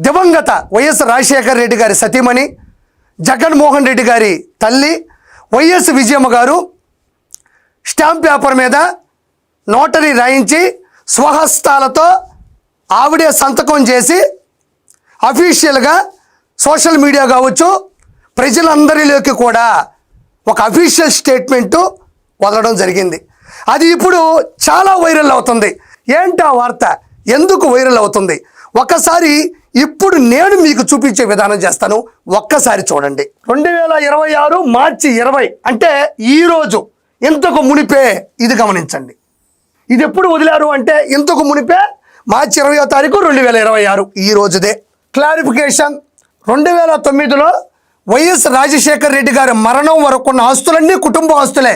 దివంగత వైఎస్ రాజశేఖర రెడ్డి గారి సతీమణి, జగన్మోహన్ రెడ్డి గారి తల్లి వైఎస్ విజయమ్మ గారు స్టాంప్ పేపర్ మీద నోటరీ రాయించి స్వహస్తాలతో ఆవిడే సంతకం చేసి అఫీషియల్గా సోషల్ మీడియా కావచ్చు ప్రజలందరిలోకి కూడా ఒక అఫీషియల్ స్టేట్మెంటు వదలడం జరిగింది. అది ఇప్పుడు చాలా వైరల్ అవుతుంది. ఏంటి ఆ వార్త, ఎందుకు వైరల్ అవుతుంది? ఒక్కసారి ఇప్పుడు నేను మీకు చూపించే విధానం చేస్తాను, ఒక్కసారి చూడండి. 2026 మార్చి 20 అంటే ఈరోజు, ఇంతకు మునిపే, ఇది గమనించండి. ఇది ఎప్పుడు వదిలారు అంటే ఇంతకు మునిపే మార్చి 20వ తారీఖు 2026 ఈ రోజుదే. క్లారిఫికేషన్, 2009లో వైఎస్ రాజశేఖర రెడ్డి గారి మరణం వరకు ఉన్న ఆస్తులన్నీ కుటుంబ ఆస్తులే,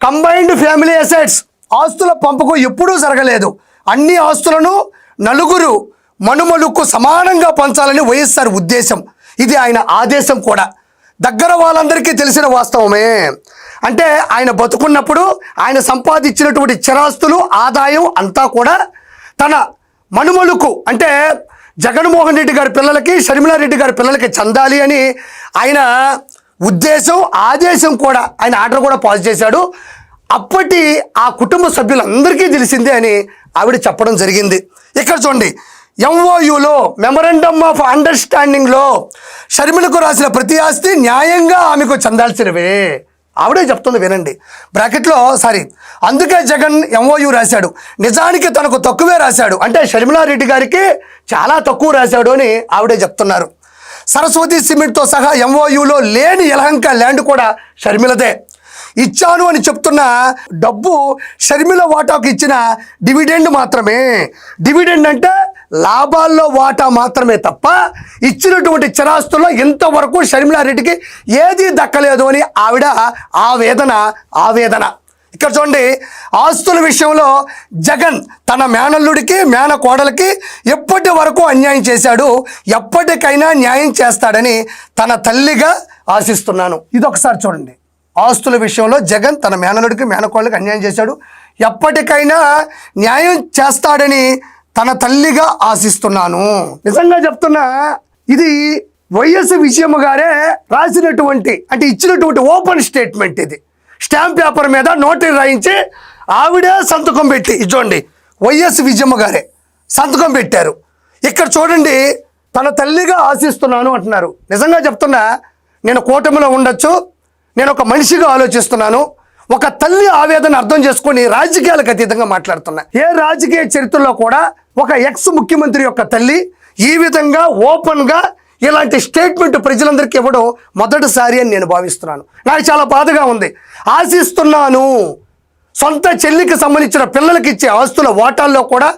కంబైన్డ్ ఫ్యామిలీ అసెట్స్. ఆస్తుల పంపకం ఎప్పుడూ జరగలేదు. అన్ని ఆస్తులను నలుగురు మనుమలకు సమానంగా పంచాలని వైఎస్ఆర్ ఉద్దేశం. ఇది ఆయన ఆదేశం కూడా. దగ్గర వాళ్ళందరికీ తెలిసిన వాస్తవమే. అంటే ఆయన బతుకున్నప్పుడు ఆయన సంపాదించినటువంటి చిరాస్తులు, ఆదాయం అంతా కూడా తన మనుమలకు అంటే జగన్మోహన్ రెడ్డి గారి పిల్లలకి, షర్మిలారెడ్డి గారి పిల్లలకి చెందాలి అని ఆయన ఉద్దేశం, ఆదేశం కూడా, ఆయన ఆర్డర్ కూడా పాస్ చేశాడు. అప్పటి ఆ కుటుంబ సభ్యులందరికీ తెలిసిందే అని ఆవిడ చెప్పడం జరిగింది. ఇక్కడ చూడండి, ఎంఓయూలో మెమరాండమ్ ఆఫ్ అండర్స్టాండింగ్లో షర్మిలకు రాసిన ప్రతి ఆస్తి న్యాయంగా ఆమెకు చెందాల్సినవే ఆవిడే చెప్తుంది, వినండి. బ్రాకెట్లో అందుకే జగన్ ఎంఓయూ రాశాడు. నిజానికి తనకు తక్కువే రాశాడు, అంటే షర్మిలారెడ్డి గారికి చాలా తక్కువ రాశాడు అని ఆవిడే చెప్తున్నారు. సరస్వతి సిమెంట్తో సహా ఎంఓయూలో లేని యలహంక ల్యాండ్ కూడా షర్మిలదే. ఇచ్చాను అని చెప్తున్న డబ్బు షర్మిల వాటాకు ఇచ్చిన డివిడెండ్ మాత్రమే. డివిడెండ్ అంటే లాభాల్లో వాటా మాత్రమే తప్ప ఇచ్చినటువంటి చిరాస్తుల్లో ఇంతవరకు షర్మిలారెడ్డికి ఏదీ దక్కలేదు అని ఆవిడ ఆవేదన. ఇక్కడ చూడండి, ఆస్తుల విషయంలో జగన్ తన మేనల్లుడికి, మేనకోడలికి ఎప్పటి వరకు అన్యాయం చేశాడు, ఎప్పటికైనా న్యాయం చేస్తాడని తన తల్లిగా ఆశిస్తున్నాను. ఇది ఒకసారి చూడండి. ఆస్తుల విషయంలో జగన్ తన మేనల్లుడికి, మేనకోడలికి అన్యాయం చేశాడు, ఎప్పటికైనా న్యాయం చేస్తాడని తన తల్లిగా ఆశిస్తున్నాను. నిజంగా చెప్తున్నా, ఇది వైఎస్ విజయమ్మ గారే రాసినటువంటి, అంటే ఇచ్చినటువంటి ఓపెన్ స్టేట్మెంట్. ఇది స్టాంప్ పేపర్ మీద నోటరీ రాయించి ఆవిడే సంతకం పెట్టి, చూడండి, వైఎస్ విజయమ్మ గారే సంతకం పెట్టారు. ఇక్కడ చూడండి, తన తల్లిగా ఆశిస్తున్నాను అంటున్నారు. నిజంగా చెప్తున్నా, నేను కూటమిలో ఉండొచ్చు, నేను ఒక మనిషిగా ఆలోచిస్తున్నాను. ఒక తల్లి ఆవేదన అర్థం చేసుకొని రాజకీయాలకు అతీతంగా మాట్లాడుతున్నా. ఏ రాజకీయ చరిత్రలో కూడా ఒక ఎక్స్ ముఖ్యమంత్రి యొక్క తల్లి ఈ విధంగా ఓపెన్గా ఇలాంటి స్టేట్మెంట్ ప్రజలందరికీ ఇవ్వడం మొదటిసారి అని నేను భావిస్తున్నాను. నాకు చాలా బాధగా ఉంది. ఆశిస్తున్నాను, సొంత చెల్లికి సంబంధించిన పిల్లలకి ఇచ్చే ఆస్తుల వాటాల్లో కూడా,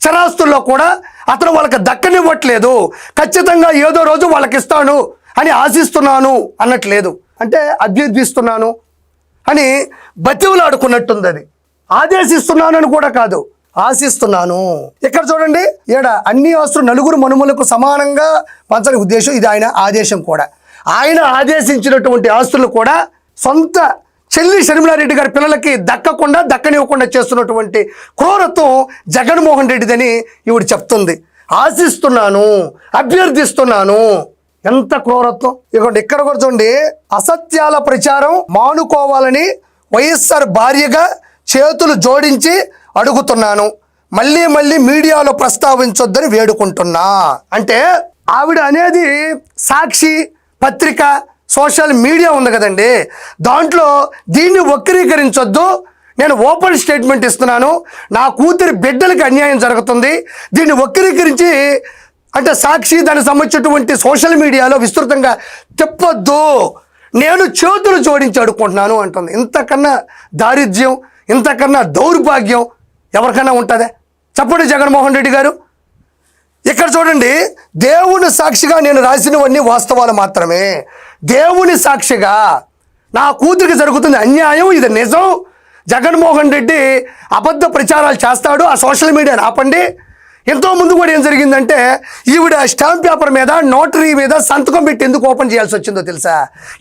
చరాస్తుల్లో కూడా అతను వాళ్ళకి దక్కనివ్వట్లేదు. ఖచ్చితంగా ఏదో రోజు వాళ్ళకి ఇస్తాను అని ఆశిస్తున్నాను అన్నట్లేదు, అంటే అభ్యర్థిస్తున్నాను అని బతివులాడుకున్నట్టుంది. అది ఆదేశిస్తున్నాను అని కూడా కాదు, ఆశిస్తున్నాను. ఇక్కడ చూడండి, అన్ని ఆస్తులు నలుగురు మనుమలకు సమానంగా పంచని ఉద్దేశం. ఇది ఆయన ఆదేశం కూడా. ఆయన ఆదేశించినటువంటి ఆస్తులు కూడా సొంత చెల్లి షర్మిలారెడ్డి గారి పిల్లలకి దక్కనివ్వకుండా చేస్తున్నటువంటి క్రూరత్వం జగన్మోహన్ రెడ్డిదని ఈవిడ చెప్తుంది. ఆశిస్తున్నాను, అభ్యర్థిస్తున్నాను. ఎంత క్రూరత్వం! ఇక్కడ కూడా చూడండి, అసత్యాల ప్రచారం మానుకోవాలని వైఎస్ఆర్ భార్యగా చేతులు జోడించి అడుగుతున్నాను, మళ్ళీ మీడియాలో ప్రస్తావించొద్దని వేడుకుంటున్నా. అంటే ఆవిడ అనేది సాక్షి పత్రిక, సోషల్ మీడియా ఉంది కదండి, దాంట్లో దీన్ని వక్రీకరించొద్దు, నేను ఓపెన్ స్టేట్మెంట్ ఇస్తున్నాను, నా కూతురి బిడ్డలకి అన్యాయం జరుగుతుంది, దీన్ని వక్రీకరించి అంటే సాక్షి దానికి సంబంధించినటువంటి సోషల్ మీడియాలో విస్తృతంగా చెప్పొద్దు, నేను చేతులు జోడించి అడుక్కుంటున్నాను అంటుంది. ఇంతకన్నా దారిద్ర్యం, ఇంతకన్నా దౌర్భాగ్యం ఎవరికైనా ఉంటుందా? చెప్పండి జగన్మోహన్ రెడ్డి గారు. ఇక్కడ చూడండి, దేవుని సాక్షిగా నేను రాసినవన్నీ వాస్తవాలు మాత్రమే. దేవుని సాక్షిగా నా కూతురికి జరుగుతుంది అన్యాయం, ఇది నిజం. జగన్మోహన్ రెడ్డి అబద్ధ ప్రచారాలు చేస్తాడు, ఆ సోషల్ మీడియాని ఆపండి. ఎంతో ముందు కూడా ఏం జరిగిందంటే, ఈవిడ స్టాంప్ పేపర్ మీద, నోటరీ మీద సంతకం పెట్టి ఎందుకు ఓపెన్ చేయాల్సి వచ్చిందో తెలుసా?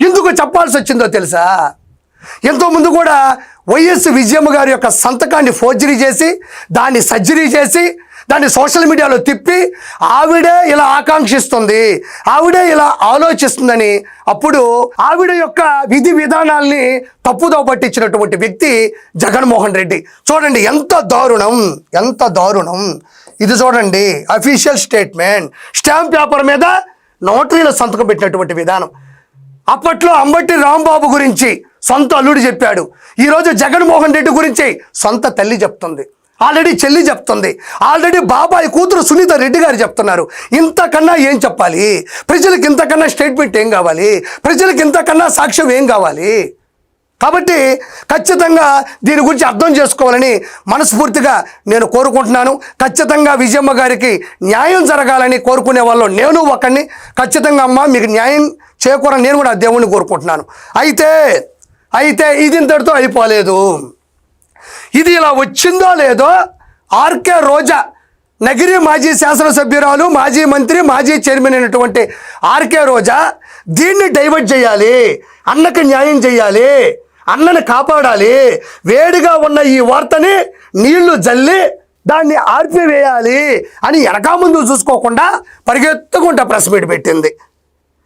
ఎందుకు చెప్పాల్సి వచ్చిందో తెలుసా? ఎంతో ముందు కూడా వైఎస్ విజయమ్మ గారి యొక్క సంతకాన్ని ఫోర్జరీ చేసి దాన్ని సర్జరీ చేసి దాన్ని సోషల్ మీడియాలో తిప్పి ఆవిడే ఇలా ఆకాంక్షిస్తుంది, ఆవిడే ఇలా ఆలోచిస్తుందని అప్పుడు ఆవిడ యొక్క విధి విధానాల్ని తప్పుదో పట్టించినటువంటి వ్యక్తి జగన్మోహన్ రెడ్డి. చూడండి ఎంత దారుణం, ఎంత దారుణం. ఇది చూడండి అఫీషియల్ స్టేట్మెంట్, స్టాంప్ పేపర్ మీద నోటరీలో సంతకం పెట్టినటువంటి విధానం. అప్పట్లో అంబటి రాంబాబు గురించి సొంత అల్లుడు చెప్పాడు, ఈరోజు జగన్మోహన్ రెడ్డి గురించి సొంత తల్లి చెప్తుంది, ఆల్రెడీ చెల్లి చెప్తుంది, ఆల్రెడీ బాబాయ్ కూతురు సునీత రెడ్డి గారు చెప్తున్నారు. ఇంతకన్నా ఏం చెప్పాలి? ప్రజలకు ఇంతకన్నా స్టేట్మెంట్ ఏం కావాలి? ప్రజలకు ఇంతకన్నా సాక్ష్యం ఏం కావాలి? కాబట్టి ఖచ్చితంగా దీని గురించి అర్థం చేసుకోవాలని మనస్ఫూర్తిగా నేను కోరుకుంటున్నాను. ఖచ్చితంగా విజయమ్మ గారికి న్యాయం జరగాలని కోరుకునే వాళ్ళు నేను ఒకరిని. ఖచ్చితంగా అమ్మ మీకు న్యాయం చేకూరని నేను కూడా దేవుణ్ణి కోరుకుంటున్నాను. అయితే ఇది ఇంతటితో అయిపోలేదు. ఇది ఇలా వచ్చిందో లేదో ఆర్కే రోజా, నగిరి మాజీ శాసనసభ్యురాలు, మాజీ మంత్రి, మాజీ చైర్మన్ అయినటువంటి ఆర్కే రోజా దీన్ని డైవర్ట్ చేయాలి, అన్నకి న్యాయం చేయాలి, అన్నని కాపాడాలి, వేడిగా ఉన్న ఈ వార్తని నీళ్లు జల్లి దాన్ని ఆర్పివేయాలి అని వెనక ముందు చూసుకోకుండా పరిగెత్తుకుంటా ప్రెస్ మీట్ పెట్టింది.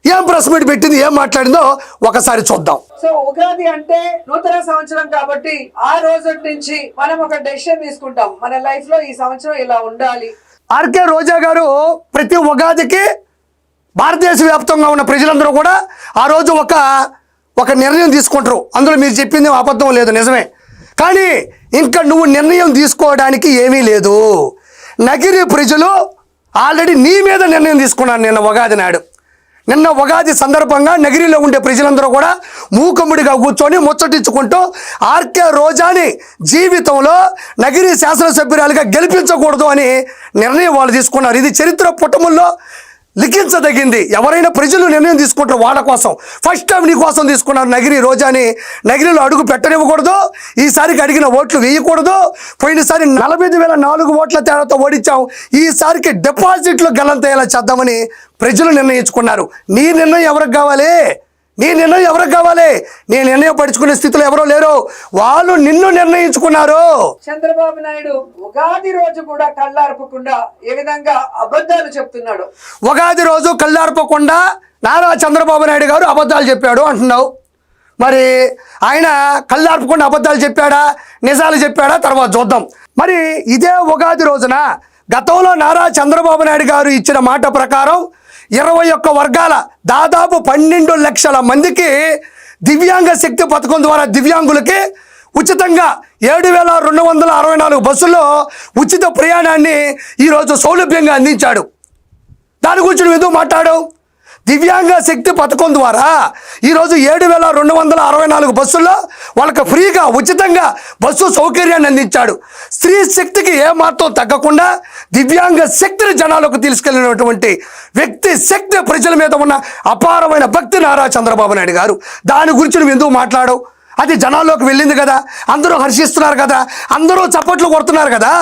ఏం ప్రెస్ మీట్ పెట్టింది, ఏం మాట్లాడిందో ఒకసారి చూద్దాం. సో ఉగాది అంటే నూతన సంవత్సరం కాబట్టి ఆ రోజు నుంచి మనం ఒక డెసిషన్ తీసుకుంటాం, మన లైఫ్ లో ఈ సంవత్సరం ఇలా ఉండాలి. ఆర్కే రోజా గారు ప్రతి ఉగాదికి భారతదేశ వ్యాప్తంగా ఉన్న ప్రజలందరూ కూడా ఆ రోజు ఒక నిర్ణయం తీసుకుంటారు. అందులో మీరు చెప్పింది అబద్ధం లేదు, నిజమే. కానీ ఇంకా నువ్వు నిర్ణయం తీసుకోవడానికి ఏమీ లేదు. నగిరి ప్రజలు ఆల్రెడీ నీ మీద నిర్ణయం తీసుకున్నారు నిన్న ఉగాది నాడు. నిన్న ఉగాది సందర్భంగా నగిరిలో ఉండే ప్రజలందరూ కూడా మూకముడిగా కూర్చొని ముచ్చటించుకుంటూ ఆర్కే రోజాని జీవితంలో నగిరి శాసనసభ్యురాలుగా గెలిపించకూడదు అని నిర్ణయం వాళ్ళు తీసుకున్నారు. ఇది చరిత్ర పుటముల్లో లిఖించదగింది. ఎవరైనా ప్రజలు నిర్ణయం తీసుకుంటారు వాళ్ళ కోసం. ఫస్ట్ టైం నీ కోసం తీసుకున్నారు నగిరి రోజాని. నగిరిలో అడుగు పెట్టనివ్వకూడదు, ఈసారికి అడిగిన ఓట్లు వేయకూడదు. పోయినసారి 45,004 ఓట్ల తేడాతో ఓడించాం, ఈసారికి డిపాజిట్లు గల్లంతయ్యేలా చేద్దామని ప్రజలు నిర్ణయించుకున్నారు. నీ నిర్ణయం ఎవరికి కావాలి? నీ నిర్ణయం ఎవరికి కావాలి? నీ నిర్ణయం పడుచుకునే స్థితిలో ఎవరో లేరు, వాళ్ళు నిన్ను నిర్ణయించుకున్నారు. చంద్రబాబు నాయుడు ఉగాది రోజు కూడా కళ్ళార్పకుండా ఏ విధంగా అబద్ధాలు చెప్తున్నాడు. ఉగాది రోజు కళ్ళార్పకుండా నారా చంద్రబాబు నాయుడు గారు అబద్ధాలు చెప్పాడు అంటున్నావు. మరి ఆయన కళ్ళార్పకుండా అబద్ధాలు చెప్పాడా, నిజాలు చెప్పాడా? తర్వాత చూద్దాం. మరి ఇదే ఉగాది రోజున గతంలో నారా చంద్రబాబు నాయుడు గారు ఇచ్చిన మాట ప్రకారం 21 వర్గాల దాదాపు 12 లక్షల మందికి దివ్యాంగ శక్తి పథకం ద్వారా దివ్యాంగులకి ఉచితంగా 7,264 బస్సుల్లో ఉచిత ప్రయాణాన్ని ఈరోజు సౌలభ్యంగా అందించాడు. దాని గురించి నువ్వు ఎందుకు మాట్లాడావు? దివ్యాంగ శక్తి పథకం ద్వారా ఈరోజు 7,264 బస్సుల్లో వాళ్ళకి ఫ్రీగా ఉచితంగా బస్సు సౌకర్యాన్ని అందించాడు. స్త్రీ శక్తికి ఏమాత్రం తగ్గకుండా దివ్యాంగ శక్తిని జనాలకు తీసుకెళ్ళినటువంటి వ్యక్తి, శక్తి ప్రజల మీద ఉన్న అపారమైన భక్తి నారా చంద్రబాబు నాయుడు గారు. దాని గురించి నువ్వు ఎందుకు మాట్లాడవు? అది జనాల్లోకి వెళ్ళింది కదా, అందరూ హర్షిస్తున్నారు కదా, అందరూ చప్పట్లు కొడుతున్నారు కదా.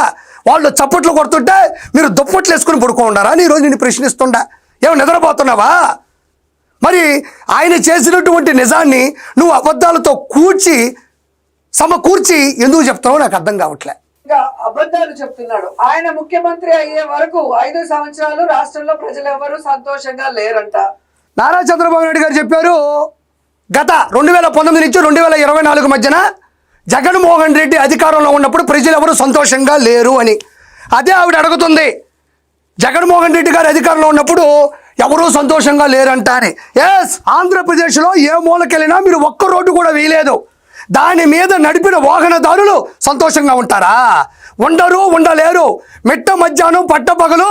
వాళ్ళు చప్పట్లు కొడుతుంటే మీరు దుప్పట్లు వేసుకుని పడుకోండారా అని ఈరోజు నేను ప్రశ్నిస్తుండా. ఏమో నిద్రపోతున్నావా? మరి ఆయన చేసినటువంటి నిజాన్ని నువ్వు అబద్ధాలతో సమకూర్చి ఎందుకు చెప్తావో నాకు అర్థం కావట్లే. ఇంకా అబద్ధాలు చెప్తున్నాడు. ఆయన ముఖ్యమంత్రి అయ్యే వరకు 5 సంవత్సరాలు రాష్ట్రంలో ప్రజలు ఎవరు సంతోషంగా లేరంట. నారా చంద్రబాబు నాయుడు గారు చెప్పారు, గత 2019 నుంచి 2024 మధ్యన జగన్మోహన్ రెడ్డి అధికారంలో ఉన్నప్పుడు ప్రజలు ఎవరు సంతోషంగా లేరు అని. అదే ఆవిడ అడుగుతుంది, జగన్మోహన్ రెడ్డి గారు అధికారంలో ఉన్నప్పుడు ఎవరూ సంతోషంగా లేరంట అని. ఎస్, ఆంధ్రప్రదేశ్లో ఏ మూలకెళ్ళినా మీరు ఒక్క రోడ్డు కూడా వేయలేదు, దాని మీద నడిపిన వాహనదారులు సంతోషంగా ఉంటారా? ఉండలేరు. మిట్ట మధ్యాహ్నం పట్టపగలు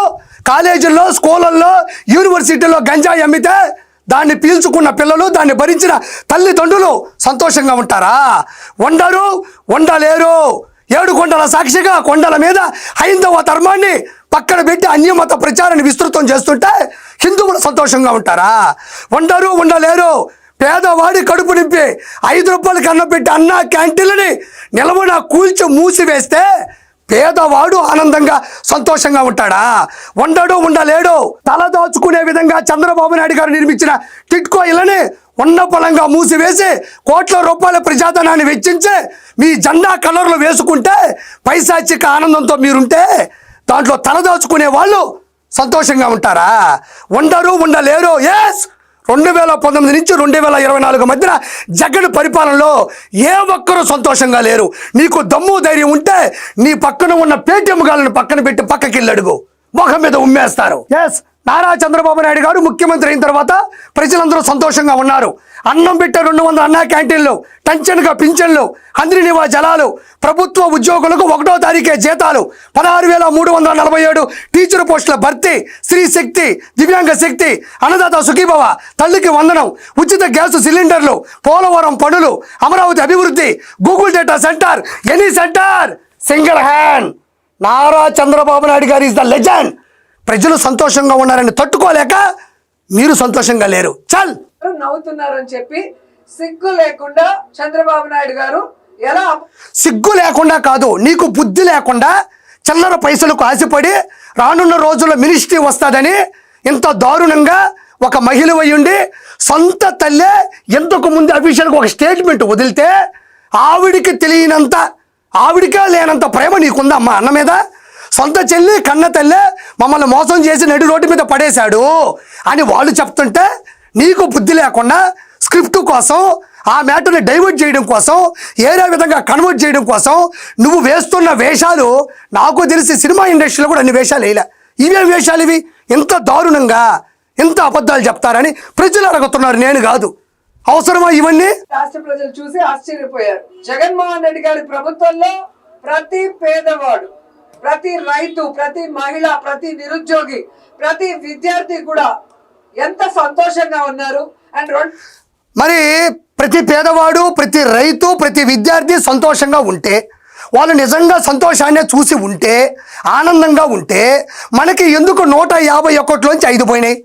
కాలేజీల్లో, స్కూళ్ళల్లో, యూనివర్సిటీల్లో గంజాయి అమ్మితే దాన్ని పీల్చుకున్న పిల్లలు, దాన్ని భరించిన తల్లిదండ్రులు సంతోషంగా ఉంటారా? ఉండలేరు. 7 కొండల సాక్షిగా కొండల మీద హైందవ ధర్మాన్ని పక్కన పెట్టి అన్యమత ప్రచారాన్ని విస్తృతం చేస్తుంటే హిందువులు సంతోషంగా ఉంటారా? ఉండలేరు. పేదవాడి కడుపు నింపి 5 రూపాయలకి అన్నం పెట్టి అన్న క్యాంటీన్లని నిలబడి కూల్చి మూసివేస్తే పేదవాడు ఆనందంగా సంతోషంగా ఉంటాడా? ఉండలేడు. తల దాచుకునే విధంగా చంద్రబాబు నాయుడు గారు నిర్మించిన టిట్కో ఇళ్ళని ఉన్న పొలంగా మూసివేసి కోట్ల రూపాయల ప్రజాధనాన్ని వెచ్చించి మీ జెండా కలర్లు వేసుకుంటే పైశాచిక ఆనందంతో మీరుంటే దాంట్లో తలదాచుకునే వాళ్ళు సంతోషంగా ఉంటారా? ఉండలేరు. ఎస్, 2019 నుంచి 2024 మధ్యన జగన్ పరిపాలనలో ఏ ఒక్కరూ సంతోషంగా లేరు. నీకు దమ్ము ధైర్యం ఉంటే నీ పక్కన ఉన్న పేటీఎం గాలను పక్కన పెట్టి పక్కకి వెళ్ళి అడుగు, ముఖం మీద ఉమ్మేస్తారు. ఎస్, నారా చంద్రబాబు నాయుడు గారు ముఖ్యమంత్రి అయిన తర్వాత ప్రజలందరూ సంతోషంగా ఉన్నారు. అన్నం పెట్టే 200 అన్నా క్యాంటీన్లు, టెన్షన్గా పింఛన్లు, హంద్రి నివా జలాలు, ప్రభుత్వ ఉద్యోగులకు 1వ తారీఖే జీతాలు, 16,347 టీచర్ పోస్టుల భర్తీ, స్త్రీ శక్తి, దివ్యాంగ శక్తి, అన్నదాత సుఖీభవ, తల్లికి వందనం, ఉచిత గ్యాస్ సిలిండర్లు, పోలవరం పనులు, అమరావతి అభివృద్ధి, Google data centre, any centre, single hand Nara Chandrababu Naidu గారు ఈజ్ ద లెజెండ్. ప్రజలు సంతోషంగా ఉన్నారని తట్టుకోలేక మీరు సంతోషంగా లేరు. చల్ నవ్వుతున్నారని చెప్పి సిగ్గు లేకుండా చంద్రబాబు నాయుడు గారు ఎలా? సిగ్గు లేకుండా కాదు, నీకు బుద్ధి లేకుండా చిల్లర పైసలకు ఆశపడి రానున్న రోజుల్లో మినిస్ట్రీ వస్తుందని ఇంత దారుణంగా ఒక మహిళ అయ్యుండి సొంత తల్లే ఎంతకు ముందు అఫీషియల్గా ఒక స్టేట్మెంట్ వదిలితే ఆవిడికి తెలియనంత, ఆవిడికే లేనంత ప్రేమ నీకుందా అమ్మ అన్న మీద? సొంత చెల్లి కన్న తల్లే మమ్మల్ని మోసం చేసి నడి రోడ్డు మీద పడేశాడు అని వాళ్ళు చెప్తుంటే నీకు బుద్ధి లేకుండా స్క్రిప్ట్ కోసం, ఆ మ్యాటర్ని డైవర్ట్ చేయడం కోసం, ఏరే విధంగా కన్వర్ట్ చేయడం కోసం నువ్వు వేస్తున్న వేషాలు నాకు తెలిసి సినిమా ఇండస్ట్రీలో కూడా అన్ని వేషాలు వేయలే. ఇవే వేషాలు ఇవి? ఇంత దారుణంగా ఇంత అబద్ధాలు చెప్తారని ప్రజలు అడుగుతున్నారు, నేను కాదు. అవసరమా ఇవన్నీ? రాష్ట్ర ప్రజలు చూసి ఆశ్చర్యపోయారు. జగన్మోహన్ రెడ్డి గారి ప్రభుత్వంలో ప్రతి పేదవాడు, ప్రతి రైతు, ప్రతి మహిళ, ప్రతి నిరుద్యోగి, ప్రతి విద్యార్థి కూడా ఎంత సంతోషంగా ఉన్నారు. అండ్ మరి ప్రతి పేదవాడు, ప్రతి రైతు, ప్రతి విద్యార్థి సంతోషంగా ఉంటే, వాళ్ళు నిజంగా సంతోషాన్ని చూసి ఉంటే, ఆనందంగా ఉంటే మనకి ఎందుకు 151లోంచి 5 పోయినాయి?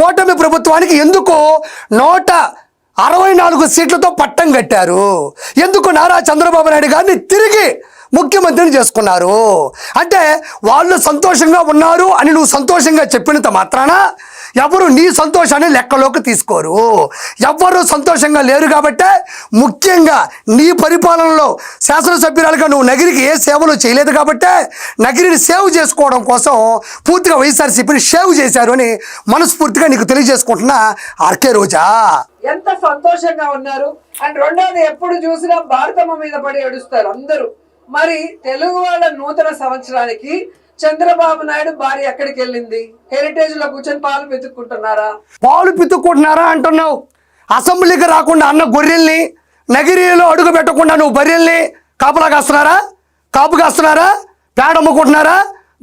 కూటమి ప్రభుత్వానికి ఎందుకు 164 సీట్లతో పట్టం కట్టారు? ఎందుకు నారా చంద్రబాబు నాయుడు గారిని తిరిగి ముఖ్యమంత్రిని చేసుకున్నారు? అంటే వాళ్ళు సంతోషంగా ఉన్నారు అని నువ్వు సంతోషంగా చెప్పినంత మాత్రాన ఎవరు నీ సంతోషాన్ని లెక్కలోకి తీసుకోరు. ఎవరు సంతోషంగా లేరు కాబట్టే ముఖ్యంగా నీ పరిపాలనలో శాసనసభ్యురాలుగా నువ్వు నగిరికి ఏ సేవలు చేయలేదు కాబట్టే నగిరిని సేవ్ చేసుకోవడం కోసం పూర్తిగా వైఎస్ఆర్సీపీని సేవ్ చేశారు అని మనస్ఫూర్తిగా నీకు తెలియజేసుకుంటున్నా ఆర్కే రోజా. ఎంత సంతోషంగా ఉన్నారు. అండ్ రెండోది, ఎప్పుడు చూసినా భారతమ్మ మీద పడి ఏడుస్తారు అందరూ. మరి తెలుగు వాళ్ళ నూతన సంవత్సరానికి చంద్రబాబు నాయుడు భార్య ఎక్కడికి వెళ్ళింది? హెరిటేజ్ లో కూర్చొని పాలు పితుక్కుంటున్నారా అంటున్నావు. అసెంబ్లీకి రాకుండా అన్న గొర్రెల్ని, నగిరిలో అడుగు పెట్టకుండా నువ్వు బర్రెల్ని కాపలా కాస్తున్నారా? కాపు కాస్తున్నారా? పేడ అమ్ముకుంటున్నారా?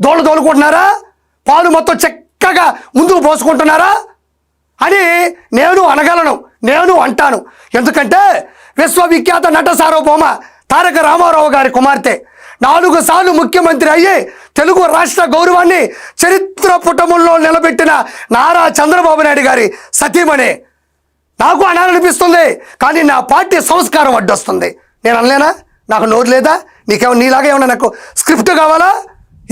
దోళ్ళు తోలుకుంటున్నారా? పాలు మొత్తం చక్కగా ముందుకు పోసుకుంటున్నారా అని నేను అనగలను, నేను అంటాను. ఎందుకంటే విశ్వవిఖ్యాత నట సార్వభౌమ తారక రామారావు గారి కుమార్తె 4 సార్లు ముఖ్యమంత్రి అయ్యి తెలుగు రాష్ట్ర గౌరవాన్ని చరిత్ర పుటముల్లో నిలబెట్టిన నారా చంద్రబాబు నాయుడు గారి సతీమణి. నాకు అనాలనిపిస్తుంది, కానీ నా పార్టీ సంస్కారం అడ్డొస్తుంది. నేను అనలేనా? నాకు నోరు లేదా? నీలాగా ఏమన్నా నాకు స్క్రిప్ట్ కావాలా?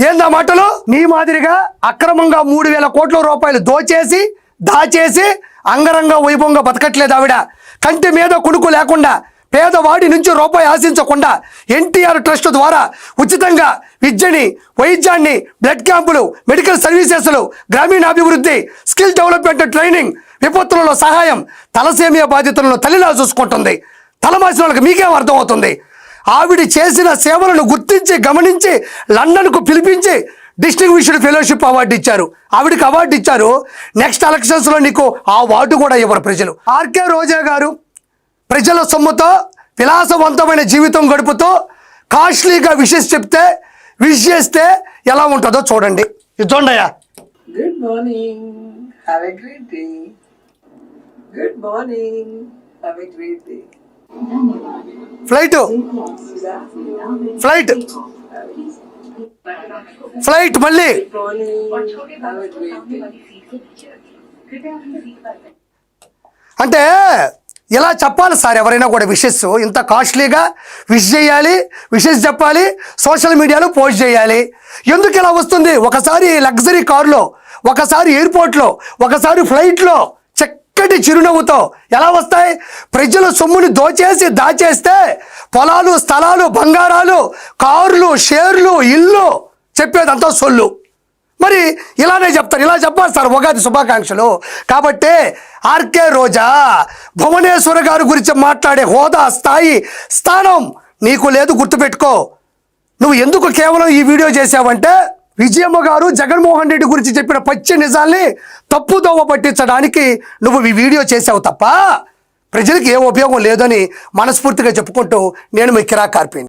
ఏందా మాటలు? నీ మాదిరిగా అక్రమంగా 3,000 కోట్ల రూపాయలు దోచేసి దాచేసి అంగరంగ వైభవంగా బతకట్లేదు ఆవిడ. కంటి మీద కునుకు లేకుండా, పేదవాడి నుంచి రూపాయి ఆశించకుండా ఎన్టీఆర్ ట్రస్ట్ ద్వారా ఉచితంగా విద్యని, వైద్యాన్ని, బ్లడ్ క్యాంపులు, మెడికల్ సర్వీసెస్లు, గ్రామీణాభివృద్ధి, స్కిల్ డెవలప్మెంట్ ట్రైనింగ్, విపత్తులలో సహాయం, తలసేమియా బాధితులను తల్లిలా చూసుకుంటుంది. తలమాసిన వాళ్ళకి మీకేం అర్థమవుతుంది? ఆవిడ చేసిన సేవలను గుర్తించి గమనించి లండన్కు పిలిపించి డిస్టింగ్విష్డ్ ఫెలోషిప్ అవార్డు ఇచ్చారు. ఆవిడకి అవార్డు ఇచ్చారు. నెక్స్ట్ ఎలక్షన్స్లో నీకు ఆ అవార్డు కూడా ఇవ్వరు ప్రజలు. ఆర్కే రోజా గారు ప్రజల సొమ్ముతో విలాసవంతమైన జీవితం గడుపుతూ కాస్ట్లీగా విషెస్ చేస్తే ఎలా ఉంటుందో చూడండి. చూడండియా. Good morning, have a great day. Good morning, have a great day. Flight మళ్ళీ అంటే ఇలా చెప్పాలి సార్. ఎవరైనా కూడా విషెస్ ఇంత కాస్ట్లీగా చేయాలి, విషెస్ చెప్పాలి, సోషల్ మీడియాలో పోస్ట్ చేయాలి. ఎందుకు ఇలా వస్తుంది? ఒకసారి లగ్జరీ కారులో, ఒకసారి ఎయిర్పోర్ట్లో, ఒకసారి ఫ్లైట్లో చక్కటి చిరునవ్వుతో ఎలా వస్తాయి? ప్రజల సొమ్ముని దాచేస్తే పొలాలు, స్థలాలు, బంగారాలు, కార్లు, షేర్లు, ఇల్లు చెప్పేదంతా సొల్లు. మరి ఇలానే చెప్తారు, ఇలా చెప్పాలి సార్ ఉగాది శుభాకాంక్షలు. కాబట్టి ఆర్కే రోజా, భువనేశ్వర్ గారి గురించి మాట్లాడే హోదా, స్థాయి, స్థానం నీకు లేదు, గుర్తుపెట్టుకో. నువ్వు ఎందుకు కేవలం ఈ వీడియో చేసావంటే విజయమ్మ గారు జగన్మోహన్ రెడ్డి గురించి చెప్పిన పచ్చి నిజాల్ని తప్పుదోవ పట్టించడానికి నువ్వు ఈ వీడియో చేసావు తప్ప ప్రజలకు ఏ ఉపయోగం లేదని మనస్ఫూర్తిగా చెప్పుకుంటూ నేను మీ కిరాక్ కార్పేని.